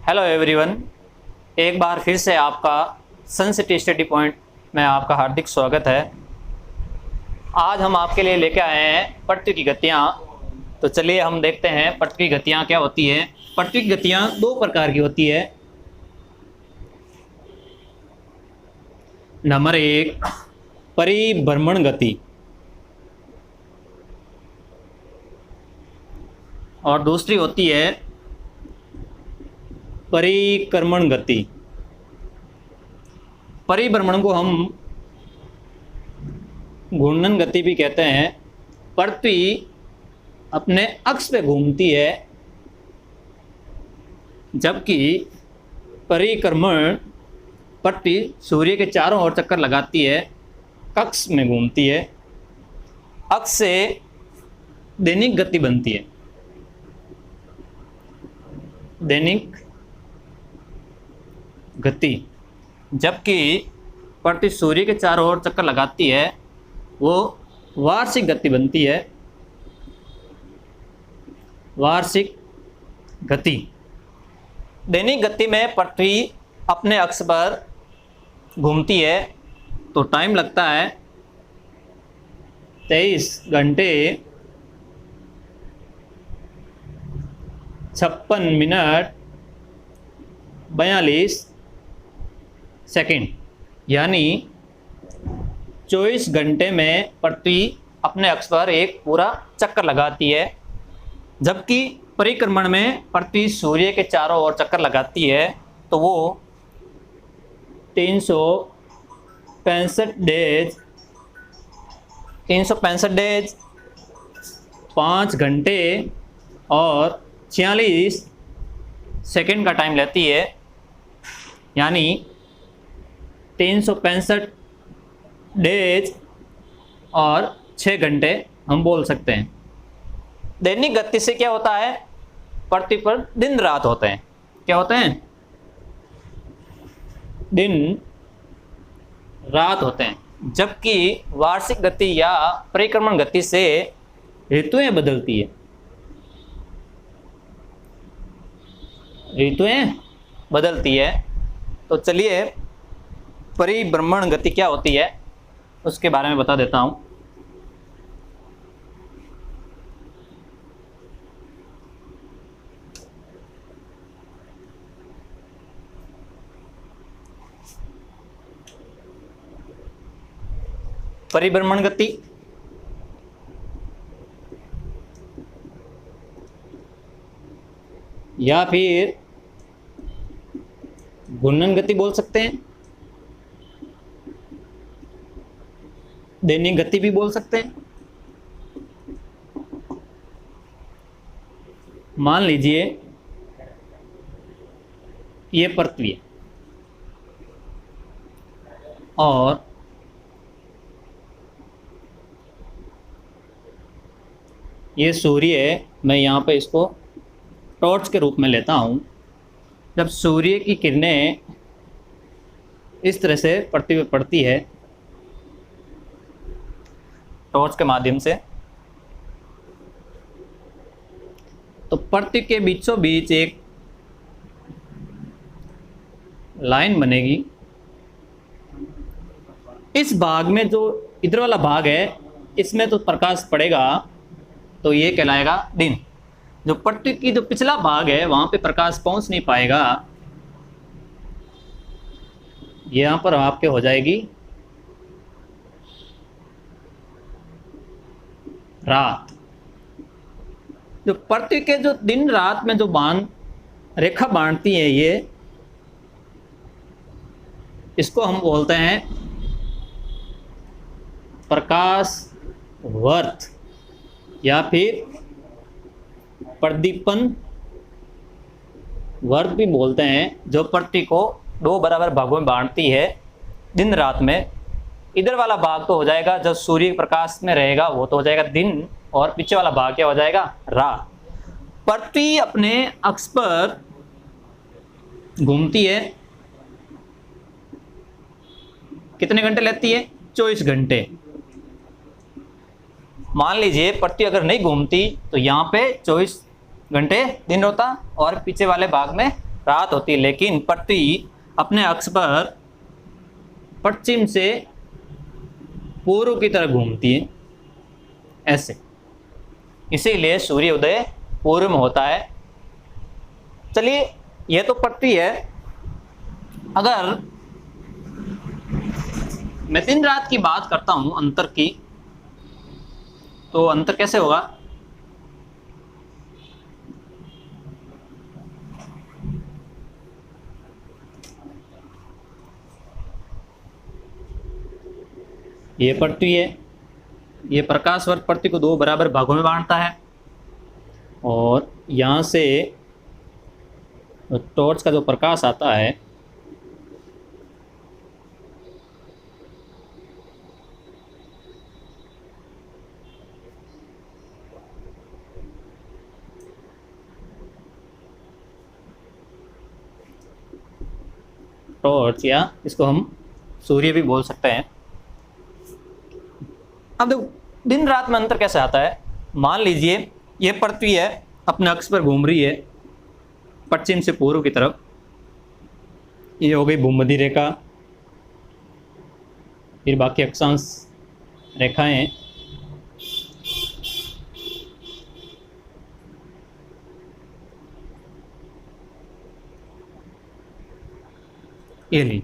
Hello everyone, एक बार फिर से आपका सन सिटी स्टडी पॉइंट में आपका हार्दिक स्वागत है। आज हम आपके लिए लेके आए हैं पृथ्वी की गतियाँ। तो चलिए हम देखते हैं पृथ्वी की गतियाँ क्या होती है। पृथ्वी की गतियाँ दो प्रकार की होती है। नंबर एक, परिभ्रमण गति, और दूसरी होती है परिक्रमण गति। परिभ्रमण को हम घूर्णन गति भी कहते हैं। पृथ्वी अपने अक्ष पे घूमती है, जबकि परिक्रमण पृथ्वी सूर्य के चारों ओर चक्कर लगाती है, कक्ष में घूमती है। अक्ष से दैनिक गति बनती है, दैनिक गति, जबकि पृथ्वी सूर्य के चारों ओर चक्कर लगाती है, वो वार्षिक गति बनती है। वार्षिक गति। दैनिक गति में पृथ्वी अपने अक्ष पर घूमती है तो टाइम लगता है 23 घंटे 56 मिनट 42 सेकंड, यानी 24 घंटे में पृथ्वी अपने अक्ष पर एक पूरा चक्कर लगाती है। जबकि परिक्रमण में पृथ्वी सूर्य के चारों ओर चक्कर लगाती है तो वो 365 डेज 5 घंटे और 46 सेकंड का टाइम लेती है, यानी 365 डेज और 6 घंटे हम बोल सकते हैं। दैनिक गति से क्या होता है, पृथ्वी पर दिन रात होते हैं। क्या होते हैं? दिन रात होते हैं। जबकि वार्षिक गति या परिक्रमण गति से ऋतुएं बदलती है। ऋतुएं बदलती है। तो चलिए परिभ्रमण गति क्या होती है उसके बारे में बता देता हूं। परिभ्रमण गति या फिर घूर्णन गति बोल सकते हैं, दैनिक गति भी बोल सकते हैं। मान लीजिए ये पृथ्वी है और ये सूर्य है। मैं यहाँ पे इसको टॉर्च के रूप में लेता हूँ। जब सूर्य की किरणें इस तरह से पृथ्वी पर पड़ती है टॉर्च के माध्यम से, तो पृथ्वी के बीचों बीच एक लाइन बनेगी। इस भाग में जो इधर वाला भाग है, इसमें तो प्रकाश पड़ेगा तो ये कहलाएगा दिन। जो पृथ्वी की जो पिछला भाग है वहां पे प्रकाश पहुंच नहीं पाएगा, यहां पर आपके हो जाएगी रात। जो पृथ्वी के जो दिन रात में जो रेखा बांधती है, ये इसको हम बोलते हैं प्रकाश वर्त या फिर प्रदीपन वर्ग भी बोलते हैं। जो पृथ्वी को दो बराबर भागों में बांटती है दिन रात में। इधर वाला भाग तो हो जाएगा जब सूर्य प्रकाश में रहेगा, वो तो हो जाएगा दिन, और पीछे वाला भाग क्या हो जाएगा, रात। पृथ्वी अपने अक्ष पर घूमती है, कितने घंटे लेती है, 24 घंटे। मान लीजिए पृथ्वी अगर नहीं घूमती तो यहाँ पे 24 घंटे दिन होता और पीछे वाले भाग में रात होती है, लेकिन पृथ्वी अपने अक्ष पर पश्चिम से पूर्व की तरफ घूमती है, ऐसे। इसीलिए सूर्योदय पूर्व में होता है। चलिए, यह तो पृथ्वी है। अगर मैं दिन रात की बात करता हूं, अंतर की, तो अंतर कैसे होगा? ये पृथ्वी है, ये प्रकाश वर्ष पृथ्वी को 2 बराबर भागों में बांटता है, और यहाँ से टॉर्च का जो प्रकाश आता है टॉर्च, या इसको हम सूर्य भी बोल सकते हैं। अब देखो, दिन रात में अंतर कैसे आता है? मान लीजिए ये पृथ्वी है, अपने अक्ष पर घूम रही है पश्चिम से पूर्व की तरफ। ये हो गई भूमध्य रेखा, फिर बाकी अक्षांश रेखाएं। ये ली।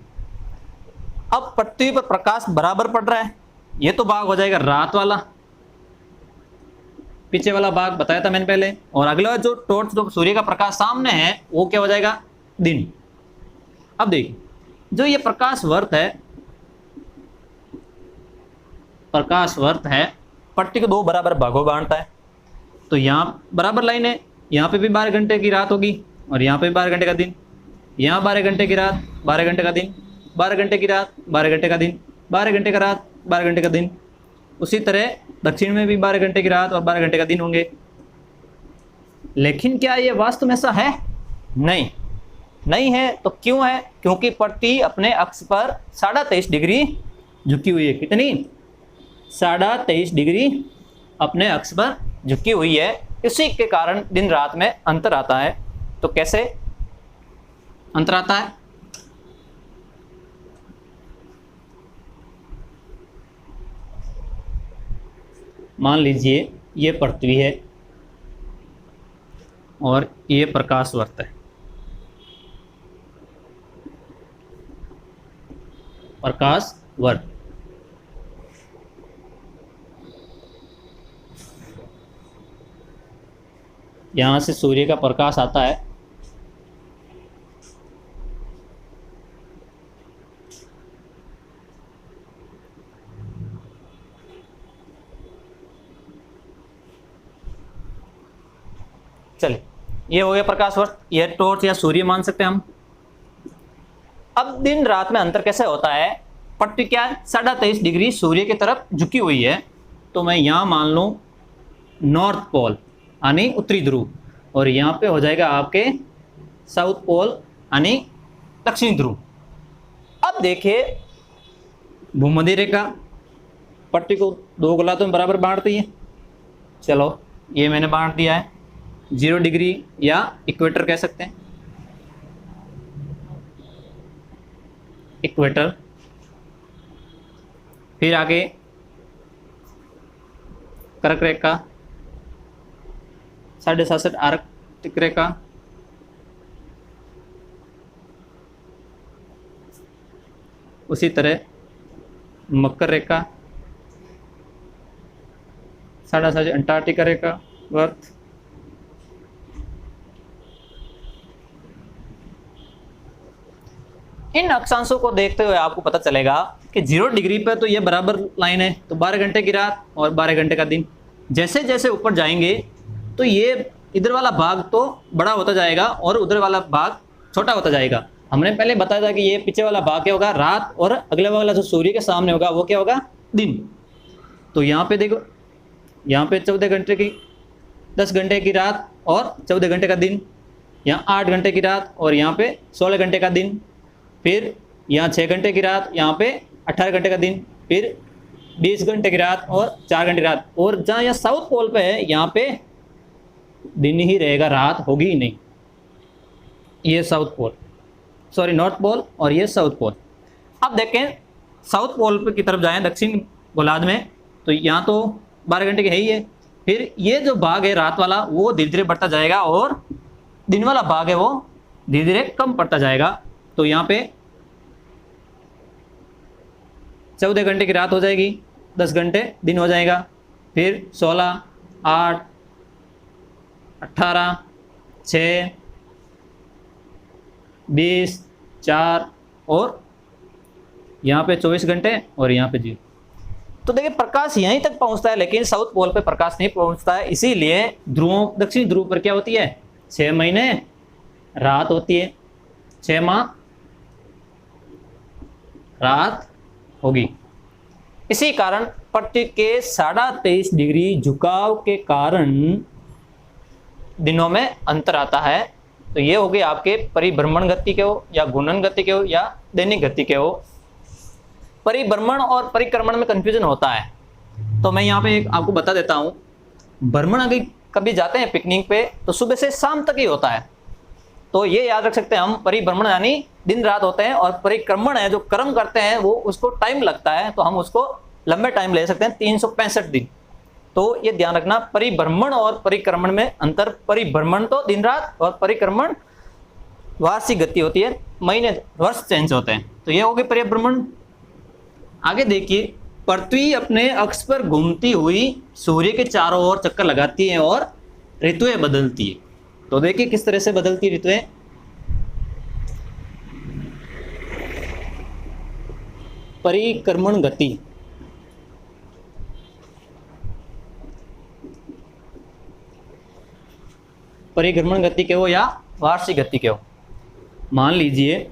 अब पृथ्वी पर प्रकाश बराबर पड़ रहा है, ये तो भाग हो जाएगा रात वाला, पीछे वाला भाग बताया था मैंने पहले। और अगला जो टॉर्च, जो सूर्य का प्रकाश सामने है, वो क्या हो जाएगा? दिन। अब देखिए, जो ये प्रकाश वर्त है, पृथ्वी को 2 बराबर भागों बांटता है। तो यहाँ बराबर लाइन है, यहाँ पे भी 12 घंटे की रात होगी, और यहाँ पे भी 12 घंटे का दिन। यहाँ 12 घंटे की रात, 12 घंटे का दिन, 12 घंटे की रात, 12 घंटे का दिन, 12 घंटे का रात, 12 घंटे का दिन। उसी तरह दक्षिण में भी 12 घंटे की रात और 12 घंटे का दिन होंगे। लेकिन क्या ये वास्तव में ऐसा है? नहीं, नहीं है। तो क्यों है? क्योंकि पृथ्वी अपने अक्ष पर 23.5 डिग्री झुकी हुई है। कितनी? 23.5 डिग्री अपने अक्ष पर झुकी हुई है। इसी के कारण दिन रात में अंतर आता है। तो कैसे अंतर आता है? मान लीजिए ये पृथ्वी है और ये प्रकाश वर्त है। प्रकाश वर्त, यहां से सूर्य का प्रकाश आता है, चलिए ये हो गया प्रकाश वर्ष, ये टॉर्च या सूर्य मान सकते हैं हम। अब दिन रात में अंतर कैसे होता है? पृथ्वी क्या है? 23.5 डिग्री सूर्य की तरफ झुकी हुई है। तो मैं यहाँ मान लूँ नॉर्थ पोल यानी उत्तरी ध्रुव, और यहाँ पे हो जाएगा आपके साउथ पोल यानी दक्षिणी ध्रुव। अब देखिए भूमध्य रेखा पृथ्वी को 2 गोलार्धों में बराबर बांटती है। चलो ये मैंने बांट दिया है, 0 डिग्री या इक्वेटर कह सकते हैं, इक्वेटर। फिर आगे कर्क रेखा, 67.5 आर्कटिक रेखा, उसी तरह मकर रेखा, 67.5 अंटार्कटिका रेखा वर्त, इन अक्षांशों को देखते हुए आपको पता चलेगा कि 0 डिग्री पे तो ये बराबर लाइन है, तो 12 घंटे की रात और 12 घंटे का दिन। जैसे जैसे ऊपर जाएंगे तो ये इधर वाला भाग तो बड़ा होता जाएगा और उधर वाला भाग छोटा होता जाएगा। हमने पहले बताया था कि ये पीछे वाला भाग क्या होगा? रात, और अगले वाला जो सूर्य के सामने होगा वो क्या होगा? दिन। तो यहाँ पे देखो, यहाँ पे 14 घंटे की 10 घंटे की रात और 14 घंटे का दिन, यहाँ 8 घंटे की रात और यहाँ पे 16 घंटे का दिन, फिर यहाँ 6 घंटे की रात, यहाँ पे 18 घंटे का दिन, फिर 20 घंटे की रात और 4 घंटे की रात। और जहाँ यहाँ साउथ पोल पे है यहाँ पे दिन ही रहेगा, रात होगी ही नहीं। ये south pole, sorry north pole, और ये साउथ पोल। अब देखें साउथ पोल पे की तरफ जाएं दक्षिण गोलार्ध में, तो यहाँ तो 12 घंटे के है ही है। फिर ये जो भाग है रात वाला वो धीरे धीरे बढ़ता जाएगा और दिन वाला भाग है वो धीरे धीरे कम पड़ता जाएगा। तो यहाँ पे 14 घंटे की रात हो जाएगी, 10 घंटे दिन हो जाएगा, फिर 16, 8, 18, 6, 20, 4 और यहाँ पे 24 घंटे और यहाँ पे 0। तो देखिए प्रकाश यहीं तक पहुँचता है, लेकिन साउथ पोल पे प्रकाश नहीं पहुँचता है। इसीलिए ध्रुवों, दक्षिणी ध्रुव पर क्या होती है, 6 महीने रात होती है, 6 माह रात होगी। इसी कारण पृथ्वी के 23.5 डिग्री झुकाव के कारण दिनों में अंतर आता है। तो ये हो गए आपके परिभ्रमण गति के हो या घूर्णन गति के हो या दैनिक गति के हो। परिभ्रमण और परिक्रमण में कंफ्यूजन होता है, तो मैं यहाँ पे एक आपको बता देता हूँ। भ्रमण अगर कभी जाते हैं पिकनिक पे तो सुबह से शाम तक ही होता है, तो ये याद रख सकते हैं हम। परिभ्रमण यानी दिन रात होते हैं, और परिक्रमण है जो कर्म करते हैं वो उसको टाइम लगता है, तो हम उसको लंबे टाइम ले सकते हैं, 365 दिन। तो ये ध्यान रखना, परिभ्रमण और परिक्रमण में अंतर। परिभ्रमण तो दिन रात और परिक्रमण वार्षिक गति होती है, महीने वर्ष चेंज होते हैं। तो ये हो गए परिभ्रमण। आगे देखिए, पृथ्वी अपने अक्ष पर घूमती हुई सूर्य के चारों ओर चक्कर लगाती है और ऋतुएं बदलती है। तो देखिए किस तरह से बदलती ऋतुएं। परिक्रमण गति, परिक्रमण गति के हो या वार्षिक गति के हो। मान लीजिए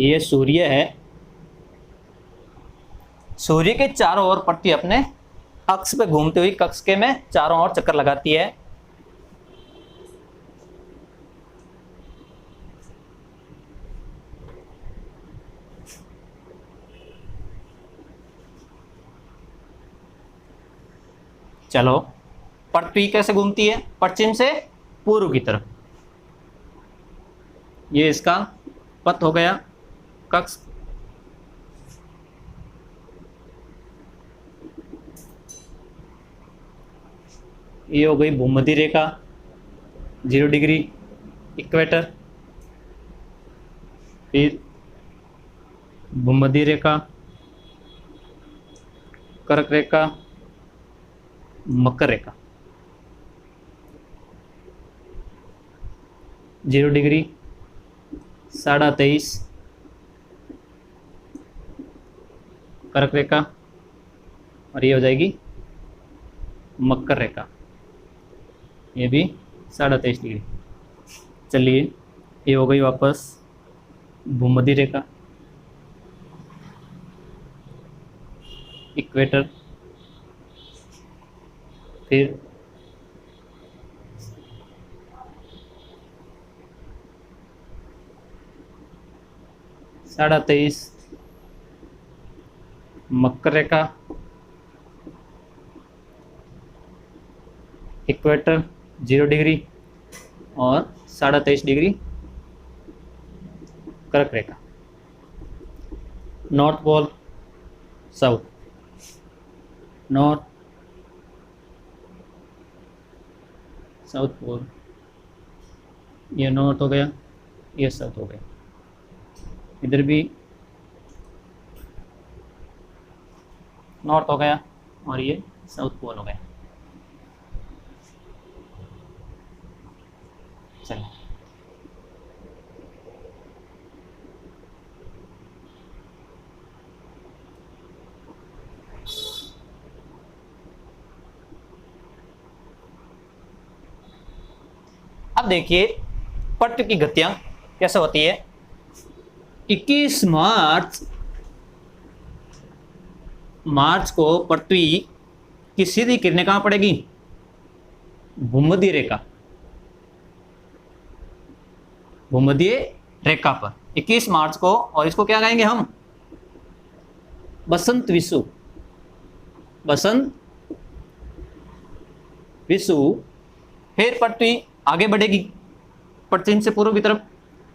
ये सूर्य है, सूर्य के चारों ओर पृथ्वी अपने अक्ष पे घूमती हुई कक्ष के में चारों ओर चक्कर लगाती है। चलो पृथ्वी कैसे घूमती है, पश्चिम से पूर्व की तरफ। ये इसका पथ हो गया, कक्ष। ये हो गई भूमध्य रेखा 0 डिग्री, इक्वेटर। फिर भूमध्य रेखा, कर्क रेखा, मकर रेखा 0 डिग्री, 23.5 कर्क रेखा, और ये हो जाएगी मकर रेखा, ये भी 23.5 डिग्री। चलिए ये हो गई वापस भूमध्य रेखा, इक्वेटर, फिर साढ़े 23 मकर रेखा, इक्वेटर 0 डिग्री और 23.5 डिग्री कर्क रेखा। North pole, south, north south pole, ये नॉर्थ हो गया, ये साउथ हो गया। इधर भी नॉर्थ हो गया और ये साउथ पोल हो गया। चलिए अब देखिए पृथ्वी की गतियां कैसे होती है। 21 मार्च को पृथ्वी की सीधी किरणें कहां पड़ेगी, भूमध्य रेखा, भूमध्य रेखा पर 21 मार्च को। और इसको क्या कहेंगे हम, बसंत विषु, बसंत विषु। फिर पृथ्वी आगे बढ़ेगी पश्चिम से पूर्व की तरफ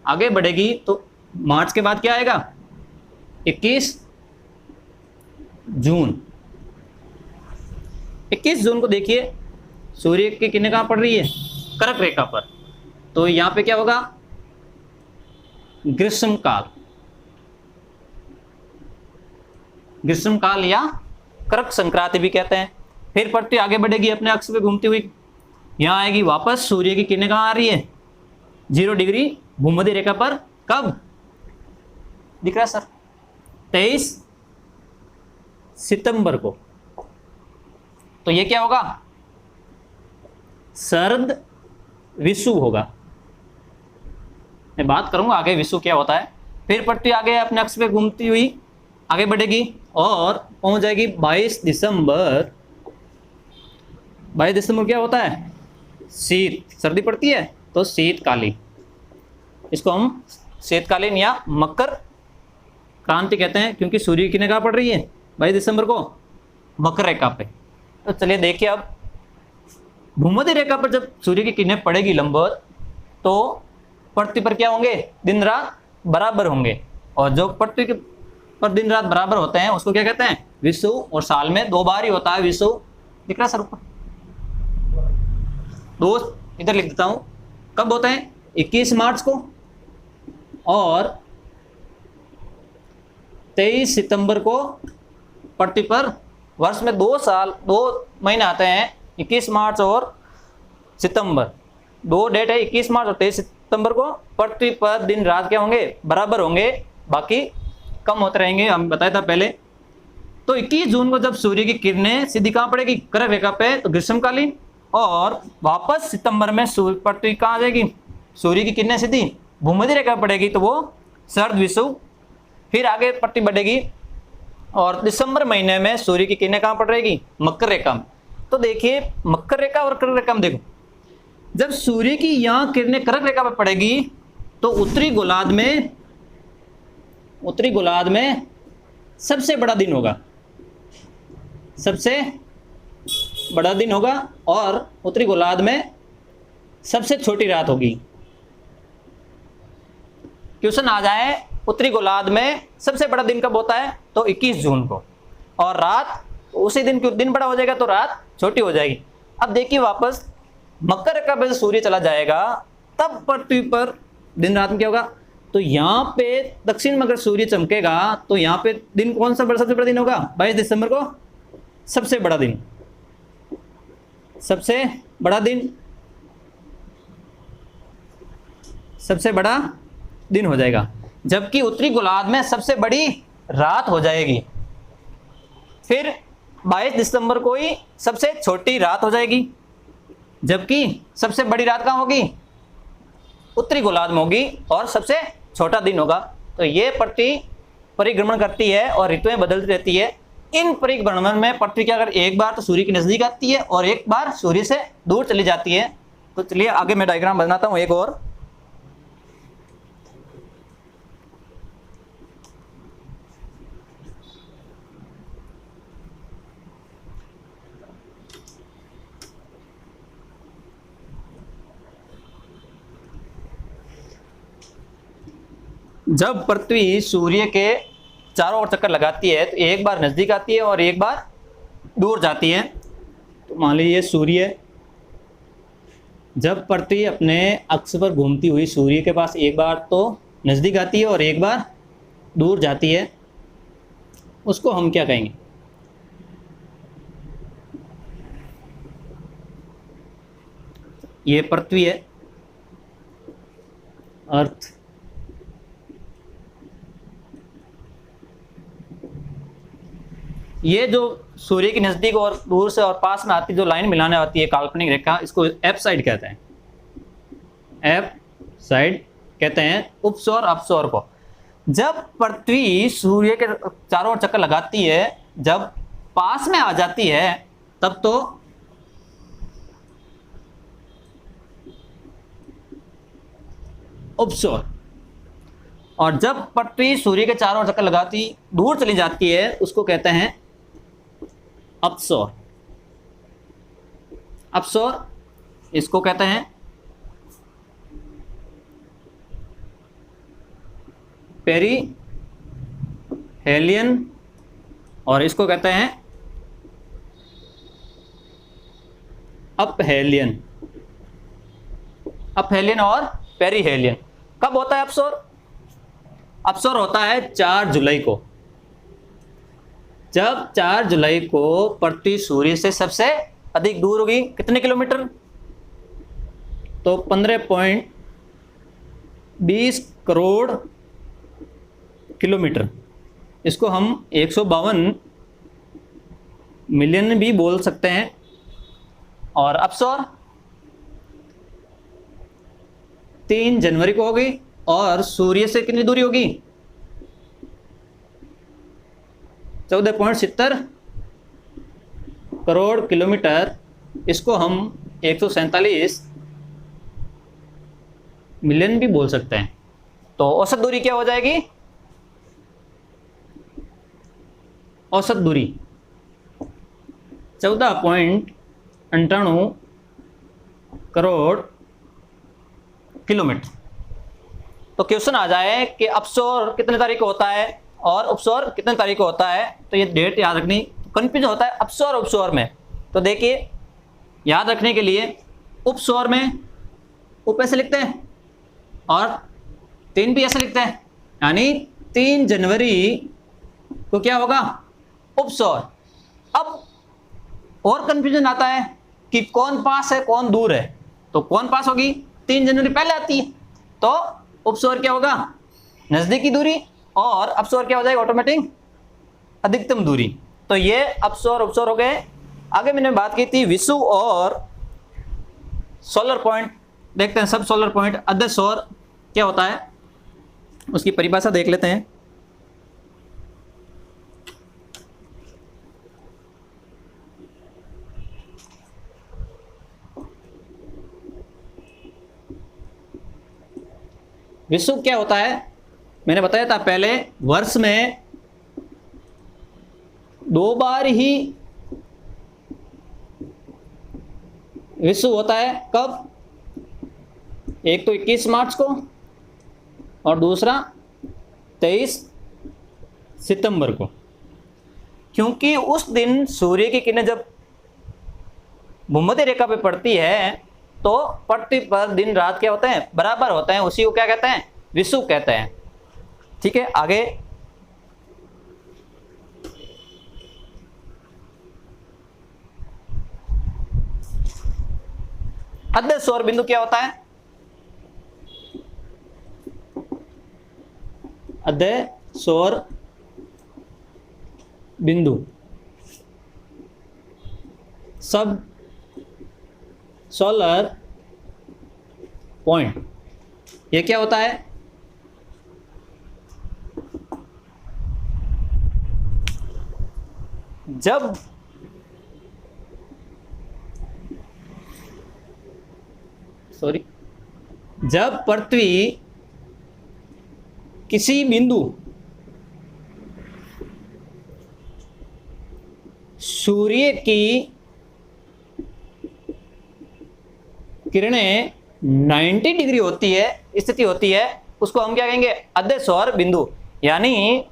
आगे बढ़ेगी तो मार्च के बाद क्या आएगा, 21 जून। 21 जून को देखिए सूर्य की किरणें कहाँ पड़ रही है, कर्क रेखा पर, तो यहाँ पे क्या होगा, ग्रीष्म काल, ग्रीष्म काल या कर्क संक्रांति भी कहते हैं। फिर पृथ्वी आगे बढ़ेगी अपने अक्ष पे घूमती हुई, यहाँ आएगी वापस, सूर्य की किरणें कहाँ आ रही है, 0 डिग्री भूमध्य रेखा पर। कब दिख रहा है सर, 23 सितंबर को। तो ये क्या होगा, शरद विषुव होगा। मैं बात करूंगा आगे विषुव क्या होता है। फिर पृथ्वी आगे अपने अक्ष पे घूमती हुई आगे बढ़ेगी और पहुंच जाएगी 22 दिसंबर। 22 दिसंबर क्या होता है, शीत, सर्दी पड़ती है तो शीतकालीन, इसको हम शीतकालीन या मकर क्रांति कहते हैं, क्योंकि सूर्य की किरणें कहाँ पड़ रही है 22 दिसंबर को, मकर रेखा पे। तो चलिए देखिए, अब भूमध्य रेखा पर जब सूर्य की किरणें पड़ेगी लंबवत, तो पृथ्वी पर क्या होंगे, दिन रात बराबर होंगे, और जो पृथ्वी के पर दिन रात बराबर होते हैं उसको क्या कहते हैं, विषुव। और साल में 2 बार ही होता है विषुव। दिख रहा है सर ऊपर, दोस्त इधर लिख देता हूं, कब होते हैं, 21 मार्च को और 23 सितंबर को पृथ्वी पर। वर्ष में 2 महीने आते हैं, 21 मार्च और सितंबर, 2 डेट है, 21 मार्च और 23 सितंबर को पृथ्वी पर दिन रात क्या होंगे, बराबर होंगे, बाकी कम होते रहेंगे, हम बताया था पहले। तो 21 जून को जब सूर्य की किरणें सीधी कहाँ पड़ेगी, कर्क रेखा पे, तो ग्रीष्मकालीन, और वापस सितंबर में पृथ्वी कहाँ आ जाएगी, सूर्य की किरणें सीधी भूमध्य रेखा पड़ेगी, तो वो शरद विषुव। फिर आगे पृथ्वी बढ़ेगी और दिसंबर महीने में सूर्य की किरणें कहाँ पड़ रहेगी, मकर रेखा में। तो देखिए मकर रेखा और कर्क रेखा में देखो, जब सूर्य की यहाँ किरणें कर्क रेखा पर पड़ेगी तो उत्तरी गोलार्ध में सबसे बड़ा दिन होगा, सबसे बड़ा दिन होगा, और उत्तरी गोलार्ध में सबसे छोटी रात होगी। क्वेश्चन आ जाए, उत्तरी गोलार्ध में सबसे बड़ा दिन कब होता है, तो 21 जून को, और रात उसी दिन बड़ा हो जाएगा तो रात छोटी हो जाएगी। अब देखिए वापस मकर रेखा पे सूर्य चला जाएगा, तब पृथ्वी पर दिन रात में क्या होगा, तो यहाँ पे दक्षिण में अगर सूर्य चमकेगा तो यहाँ पे दिन कौन सा सबसे बड़ा दिन होगा, 22 दिसंबर को सबसे बड़ा दिन, सबसे बड़ा दिन हो जाएगा। जबकि उत्तरी गोलार्ध में सबसे बड़ी रात हो जाएगी। फिर 22 दिसंबर को ही सबसे छोटी रात हो जाएगी, जबकि सबसे बड़ी रात कहाँ होगी, उत्तरी गोलार्ध में होगी, और सबसे छोटा दिन होगा। तो ये पृथ्वी परिभ्रमण करती है और ऋतुएं बदलती रहती है। इन परिभ्रमण में पृथ्वी क्या, अगर एक बार तो सूर्य के नजदीक आती है और एक बार सूर्य से दूर चली जाती है। तो चलिए आगे मैं डायग्राम बनाता हूं एक और। जब पृथ्वी सूर्य के चारों ओर चक्कर लगाती है तो एक बार नजदीक आती है और एक बार दूर जाती है। तो मान लीजिए सूर्य, जब पृथ्वी अपने अक्ष पर घूमती हुई सूर्य के पास एक बार तो नजदीक आती है और एक बार दूर जाती है, उसको हम क्या कहेंगे, ये पृथ्वी है, अर्थ, ये जो सूर्य के नजदीक और दूर से और पास में आती जो लाइन मिलाने आती है काल्पनिक रेखा, इसको एफ साइड कहते हैं, एफ साइड कहते हैं उपसौर अपसौर को। जब पृथ्वी सूर्य के चारों ओर चक्कर लगाती है, जब पास में आ जाती है तब तो उपसौर, और जब पृथ्वी सूर्य के चारों ओर चक्कर लगाती दूर चली जाती है उसको कहते हैं अपसौर। अपसौर इसको कहते हैं पेरी हेलियन और इसको कहते हैं अपहेलियन। अपहेलियन और पेरीहेलियन। कब होता है अपसोर? अपसोर होता है 4 जुलाई को। जब 4 जुलाई को पृथ्वी सूर्य से सबसे अधिक दूर होगी, कितने किलोमीटर? तो 15.20 करोड़ किलोमीटर। इसको हम 152 मिलियन भी बोल सकते हैं। और अपसोर 3 जनवरी को होगी और सूर्य से कितनी दूरी होगी? 14.70 करोड़ किलोमीटर। इसको हम 147 मिलियन भी बोल सकते हैं। तो औसत दूरी क्या हो जाएगी? औसत दूरी 14.98 करोड़ किलोमीटर। तो क्वेश्चन आ जाए कि अपसोर कितने तारीख को होता है और उपसौर कितने तारीख को होता है, तो ये डेट याद रखनी। कंफ्यूजन होता है अपसौर उपसौर में। तो देखिए, याद रखने के लिए उपसौर में उप ऐसे लिखते हैं और 3 भी ऐसे लिखते हैं, यानी 3 जनवरी को क्या होगा? उपसौर। अब और कंफ्यूजन आता है कि कौन पास है कौन दूर है। तो कौन पास होगी? 3 जनवरी पहले आती है, तो उपसौर क्या होगा? नजदीकी दूरी। और अपसौर क्या हो जाएगा? ऑटोमेटिक अधिकतम दूरी। तो ये अपसौर उपसौर हो गए। आगे मैंने बात की थी विषुव और सोलर पॉइंट। देखते हैं सब सोलर पॉइंट। अर्ध सौर क्या होता है उसकी परिभाषा देख लेते हैं। विषुव क्या होता है? मैंने बताया था पहले, वर्ष में 2 बार ही विषुव होता है। कब? एक तो 21 मार्च को और दूसरा 23 सितंबर को। क्योंकि उस दिन सूर्य की किरणें जब भूमध्य रेखा पे पड़ती है तो पृथ्वी पर दिन रात क्या होते हैं? बराबर होते हैं। उसी को क्या कहते हैं? विषुव कहते हैं। ठीक है, आगे अर्ध सौर बिंदु क्या होता है? अर्ध सौर बिंदु सब सोलर पॉइंट, ये क्या होता है? जब जब पृथ्वी किसी बिंदु सूर्य की किरणें 90 डिग्री होती है, स्थिति होती है, उसको हम क्या कहेंगे? अर्ध सौर बिंदु। यानी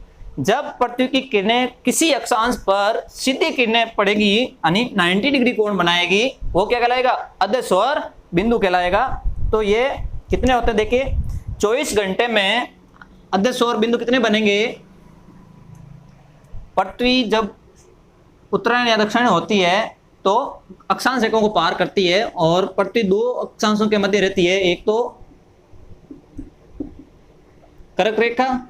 जब पृथ्वी की किरणें किसी अक्षांश पर सीधी किरणें पड़ेगी, यानी 90 डिग्री कोण बनाएगी, वो क्या कहलाएगा? अर्ध सौर बिंदु कहलाएगा। तो ये कितने होते हैं? देखिए, 24 घंटे में अर्ध सौर बिंदु कितने बनेंगे? पृथ्वी जब उत्तरायण या दक्षिण होती है तो अक्षांश रेखाओं को पार करती है और पृथ्वी 2 अक्षांशों के मध्य रहती है। एक तो कर्क रेखा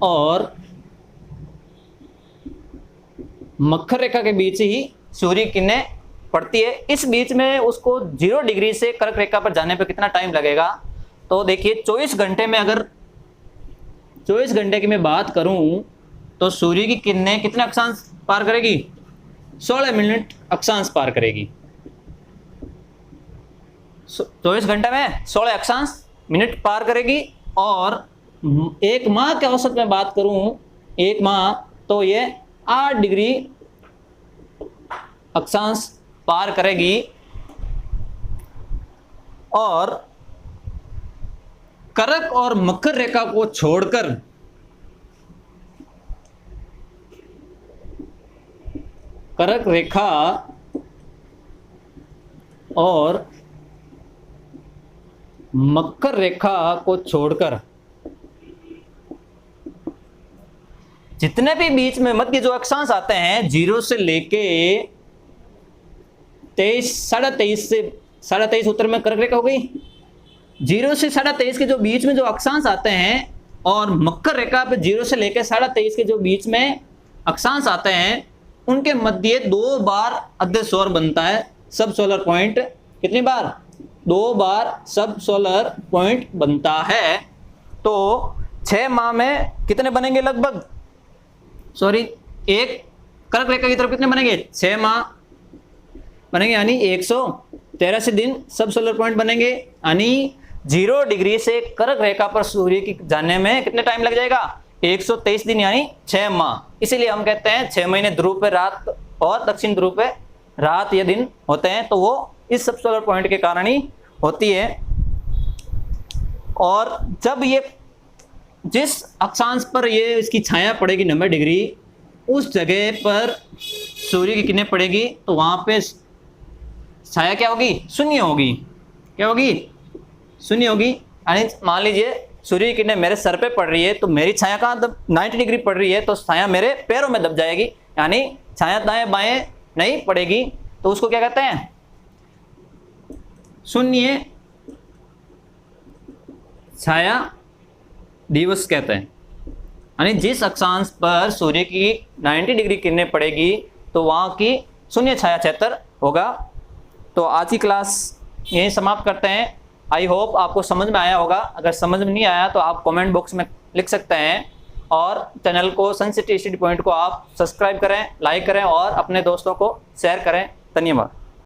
और मकर रेखा के बीच ही सूर्य की किरणें पड़ती है। इस बीच में उसको 0 डिग्री से कर्क रेखा पर जाने पर कितना टाइम लगेगा? तो देखिए, 24 घंटे में, अगर 24 घंटे की मैं बात करूं तो सूर्य की किरणें कितने अक्षांश पार करेगी? 16 मिनट अक्षांश पार करेगी। 24 घंटे में 16 अक्षांश मिनट पार करेगी। और एक माह के औसत में बात करूं, एक माह, तो ये 8 डिग्री अक्षांश पार करेगी। और कर्क और मकर रेखा को छोड़कर कर्क रेखा और मकर रेखा को छोड़कर जितने भी बीच में मध्य जो अक्षांश आते हैं 0 से लेके 23, 23.5 से 23.5 उत्तर में कर्क रेखा हो गई। 0 से 23.5 के जो बीच में जो अक्षांश आते हैं और मकर रेखा पे 0 से लेके 23.5 के जो बीच में अक्षांश आते हैं उनके मध्य 2 बार अद्य सौर बनता है, सब सोलर पॉइंट। कितनी बार? 2 बार सब सोलर पॉइंट बनता है। तो 6 माह में कितने बनेंगे लगभग? सॉरी, एक कर्क रेखा की तरफ कितने बनेंगे? 6 माह बनेंगे, यानी 183 दिन सब सोलर पॉइंट बनेंगे। यानी 0 डिग्री से कर्क रेखा पर सूर्य की जाने में कितने टाइम लग जाएगा? 123 दिन, यानी 6 माह। इसीलिए हम कहते हैं 6 महीने ध्रुव पे रात और दक्षिण ध्रुव पे रात या दिन होते हैं, तो वो इस सब सोलर पॉइंट के कारण ही होती है। और जब ये जिस अक्षांश पर ये इसकी छाया पड़ेगी 90 डिग्री, उस जगह पर सूर्य की किरणें पड़ेगी, तो वहां पे छाया क्या होगी? शून्य होगी। क्या होगी? शून्य होगी। यानी मान लीजिए सूर्य की किरणें मेरे सर पे पड़ रही है, तो मेरी छाया कहाँ 90 डिग्री पड़ रही है, तो छाया मेरे पैरों में दब जाएगी, यानी छाया दाएं बाएं नहीं पड़ेगी। तो उसको क्या कहते हैं? शून्य छाया दिवस कहते हैं। यानी जिस अक्षांश पर सूर्य की 90 डिग्री किरणें पड़ेगी तो वहां की शून्य छाया क्षेत्र होगा। तो आज की क्लास यहीं समाप्त करते हैं। आई होप आपको समझ में आया होगा। अगर समझ में नहीं आया तो आप कमेंट बॉक्स में लिख सकते हैं, और चैनल को सनसिटी स्टडी पॉइंट को आप सब्सक्राइब करें, लाइक करें और अपने दोस्तों को शेयर करें। धन्यवाद।